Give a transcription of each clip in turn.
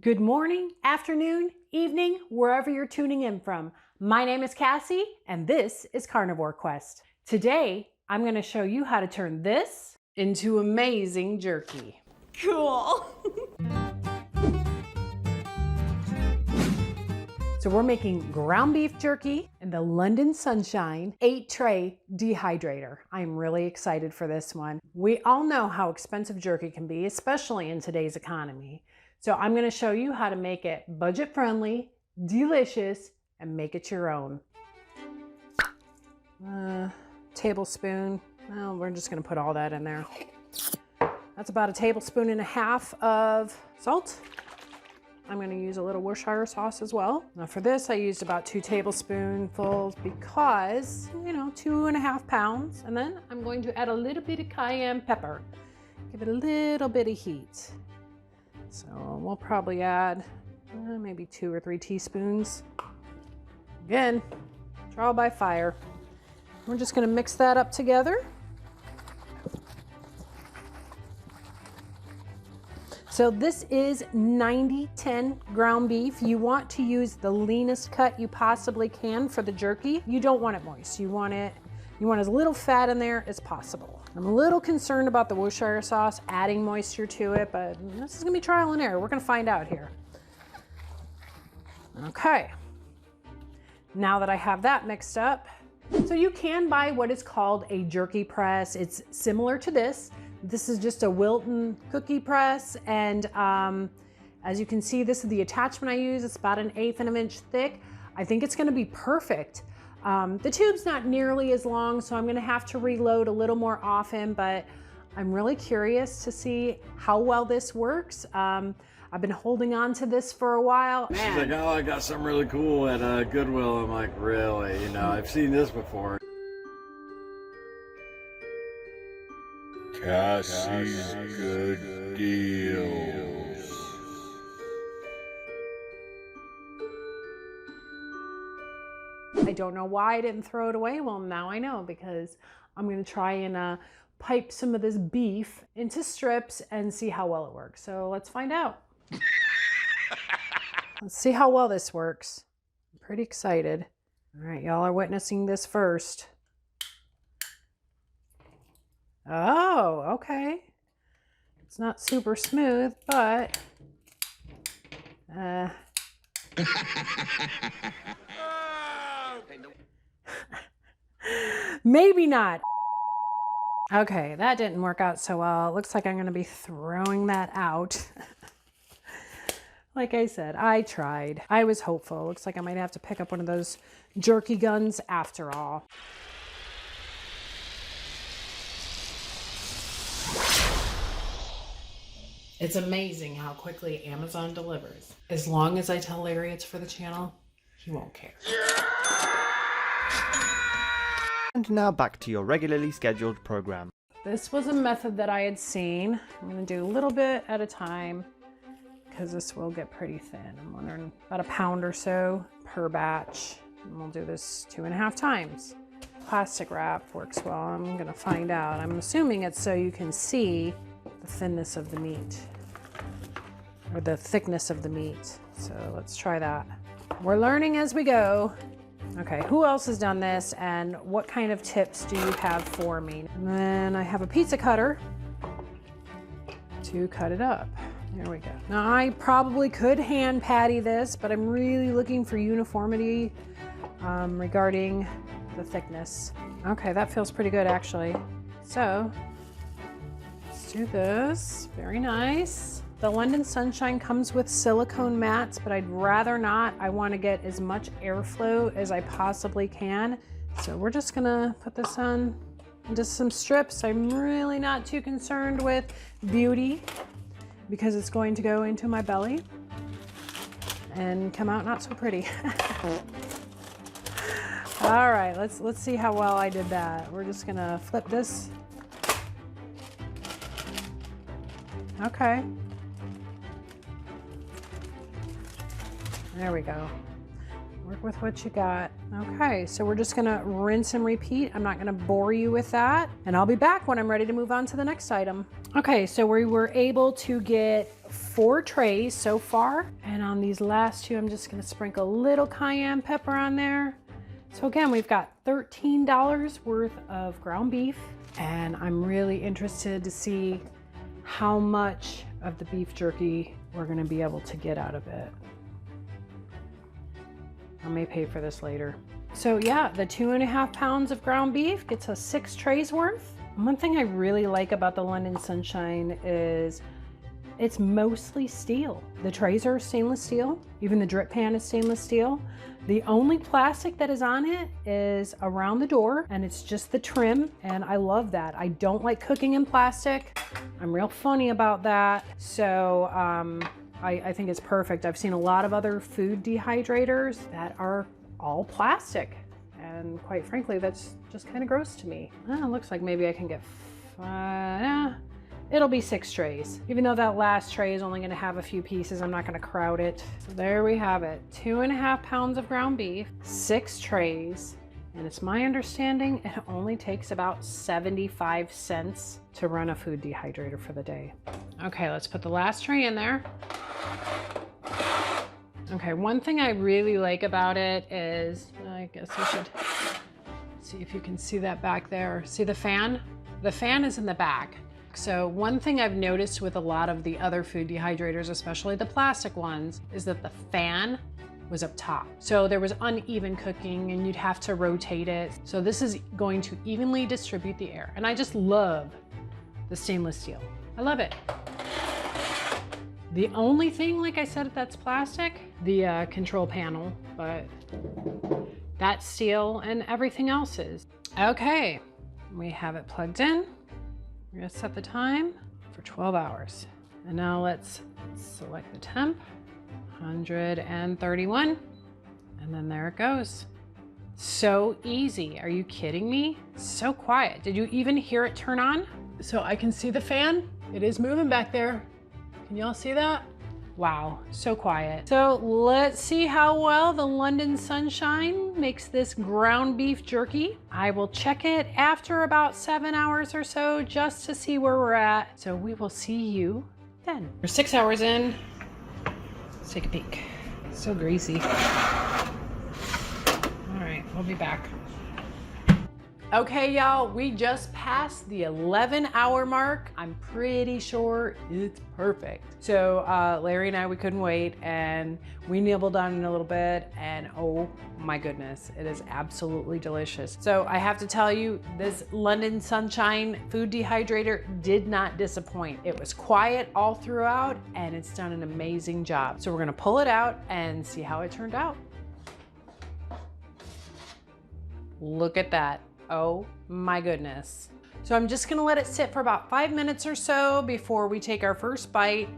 Good morning, afternoon, evening, wherever you're tuning in from. My name is Cassie, and this is Carnivore Quest. Today, I'm going to show you how to turn this into amazing jerky. Cool. So we're making ground beef jerky in the London Sunshine 8-tray dehydrator. I'm really excited for this one. We all know how expensive jerky can be, especially in today's economy. So I'm going to show you how to make it budget friendly, delicious, and make it your own. Tablespoon. Well, we're just going to put all that in there. That's about a tablespoon and a half of salt. I'm going to use a little Worcestershire sauce as well. Now for this, I used about 2 tablespoonfuls because, 2.5 pounds. And then I'm going to add a little bit of cayenne pepper. Give it a little bit of heat. So we'll probably add maybe 2 or 3 teaspoons. Again, trial by fire. We're just going to mix that up together. So this is 90-10 ground beef. You want to use the leanest cut you possibly can for the jerky. You don't want it moist. You want as little fat in there as possible. I'm a little concerned about the Worcestershire sauce adding moisture to it, but this is gonna be trial and error. We're gonna find out here. Okay. Now that I have that mixed up, so you can buy what is called a jerky press. It's similar to this. This is just a Wilton cookie press, and as you can see, this is the attachment I use. It's about 1/8 of an inch thick. I think it's gonna be perfect. The tube's not nearly as long, so I'm gonna have to reload a little more often, but I'm really curious to see how well this works. I've been holding on to this for a while. She's like, oh, I got something really cool at Goodwill. I'm like, really? I've seen this before. Cassie's Good Deals. I don't know why I didn't throw it away. Well, now I know, because I'm going to try and pipe some of this beef into strips and see how well it works. So let's find out. Let's see how well this works. I'm pretty excited. All right, y'all are witnessing this first. Oh, okay. It's not super smooth, but maybe not. Okay, that didn't work out so well. It looks like I'm going to be throwing that out. Like I said, I tried. I was hopeful. Looks like I might have to pick up one of those jerky guns after all. It's amazing how quickly Amazon delivers. As long as I tell Larry it's for the channel, he won't care. And now back to your regularly scheduled program. This was a method that I had seen. I'm going to do a little bit at a time because this will get pretty thin. I'm wondering about 1 pound or so per batch. And we'll do this 2.5 times. Plastic wrap works well. I'm going to find out. I'm assuming it's so you can see the thinness of the meat, or the thickness of the meat. So let's try that. We're learning as we go. Okay, who else has done this, and what kind of tips do you have for me? And then I have a pizza cutter to cut it up. There we go. Now I probably could hand patty this, but I'm really looking for uniformity regarding the thickness. Okay, that feels pretty good actually. So let's do this. Very nice. The London Sunshine comes with silicone mats, but I'd rather not. I want to get as much airflow as I possibly can. So we're just gonna put this on into some strips. I'm really not too concerned with beauty because it's going to go into my belly and come out not so pretty. All right, let's see how well I did that. We're just gonna flip this. Okay. There we go. Work with what you got. Okay, so we're just gonna rinse and repeat. I'm not gonna bore you with that. And I'll be back when I'm ready to move on to the next item. Okay, so we were able to get 4 trays so far. And on these last 2, I'm just gonna sprinkle a little cayenne pepper on there. So again, we've got $13 worth of ground beef. And I'm really interested to see how much of the beef jerky we're gonna be able to get out of it. I may pay for this later. So yeah, the 2.5 pounds of ground beef gets us 6 trays worth. And one thing I really like about the London Sunshine is it's mostly steel. The trays are stainless steel. Even the drip pan is stainless steel. The only plastic that is on it is around the door, and it's just the trim, and I love that. I don't like cooking in plastic. I'm real funny about that. So I think it's perfect. I've seen a lot of other food dehydrators that are all plastic. And quite frankly, that's just kind of gross to me. It looks like maybe I can get 5, it'll be 6 trays. Even though that last tray is only gonna have a few pieces, I'm not gonna crowd it. So there we have it. 2.5 pounds of ground beef, 6 trays. And it's my understanding it only takes about 75 cents to run a food dehydrator for the day. Okay, let's put the last tray in there. Okay, one thing I really like about it is, I guess I should see if you can see that back there. See the fan? The fan is in the back. So one thing I've noticed with a lot of the other food dehydrators, especially the plastic ones, is that the fan was up top. So there was uneven cooking and you'd have to rotate it. So this is going to evenly distribute the air. And I just love the stainless steel. I love it. The only thing, like I said, that's plastic, the control panel, but that's steel and everything else is. Okay, we have it plugged in. We're gonna set the time for 12 hours. And now let's select the temp, 131, and then there it goes. So easy, are you kidding me? So quiet. Did you even hear it turn on? So I can see the fan. It is moving back there. Can y'all see that? Wow, so quiet. So let's see how well the London Sunshine makes this ground beef jerky. I will check it after about 7 hours or so just to see where we're at. So we will see you then. We're 6 hours in. Let's take a peek. So greasy. All right, we'll be back. Okay, y'all, we just passed the 11-hour mark. I'm pretty sure it's perfect. So Larry and I, we couldn't wait, and we nibbled on it a little bit, and oh my goodness, it is absolutely delicious. So I have to tell you, this London Sunshine food dehydrator did not disappoint. It was quiet all throughout, and it's done an amazing job. So we're gonna pull it out and see how it turned out. Look at that. Oh my goodness. So I'm just gonna let it sit for about 5 minutes or so before we take our first bite.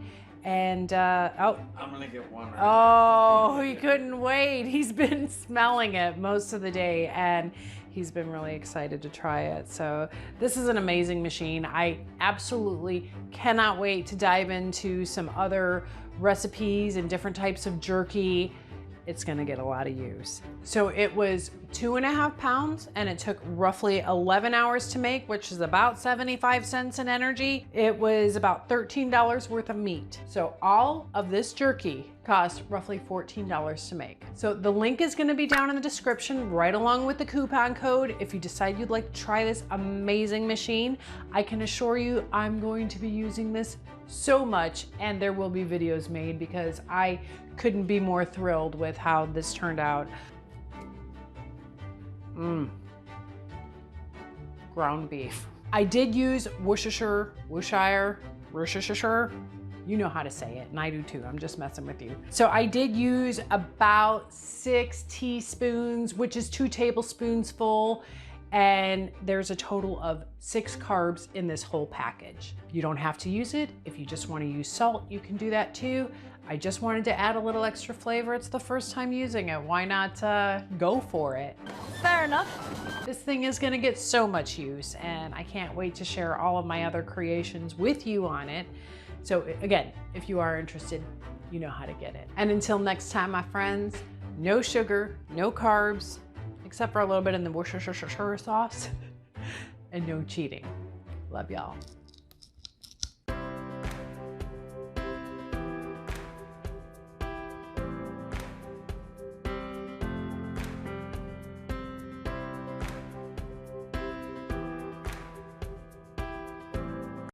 And oh, I'm gonna get one. Oh, he couldn't wait. He's been smelling it most of the day and he's been really excited to try it. So this is an amazing machine. I absolutely cannot wait to dive into some other recipes and different types of jerky. It's gonna get a lot of use. So it was 2.5 pounds and it took roughly 11 hours to make, which is about 75 cents in energy. It was about $13 worth of meat. So all of this jerky cost roughly $14 to make. So the link is gonna be down in the description right along with the coupon code. If you decide you'd like to try this amazing machine, I can assure you I'm going to be using this so much, and there will be videos made because I couldn't be more thrilled with how this turned out. Ground beef. I did use Worcestershire, you know how to say it, and I do too, I'm just messing with you. So I did use about 6 teaspoons, which is 2 tablespoons full, and there's a total of 6 carbs in this whole package. You don't have to use it. If you just want to use salt, you can do that too. I just wanted to add a little extra flavor. It's the first time using it. Why not go for it? Fair enough. This thing is gonna get so much use, and I can't wait to share all of my other creations with you on it. So again, if you are interested, you know how to get it. And until next time, my friends, No sugar, no carbs, except for a little bit in the Worcestershire sauce, and no cheating. Love y'all.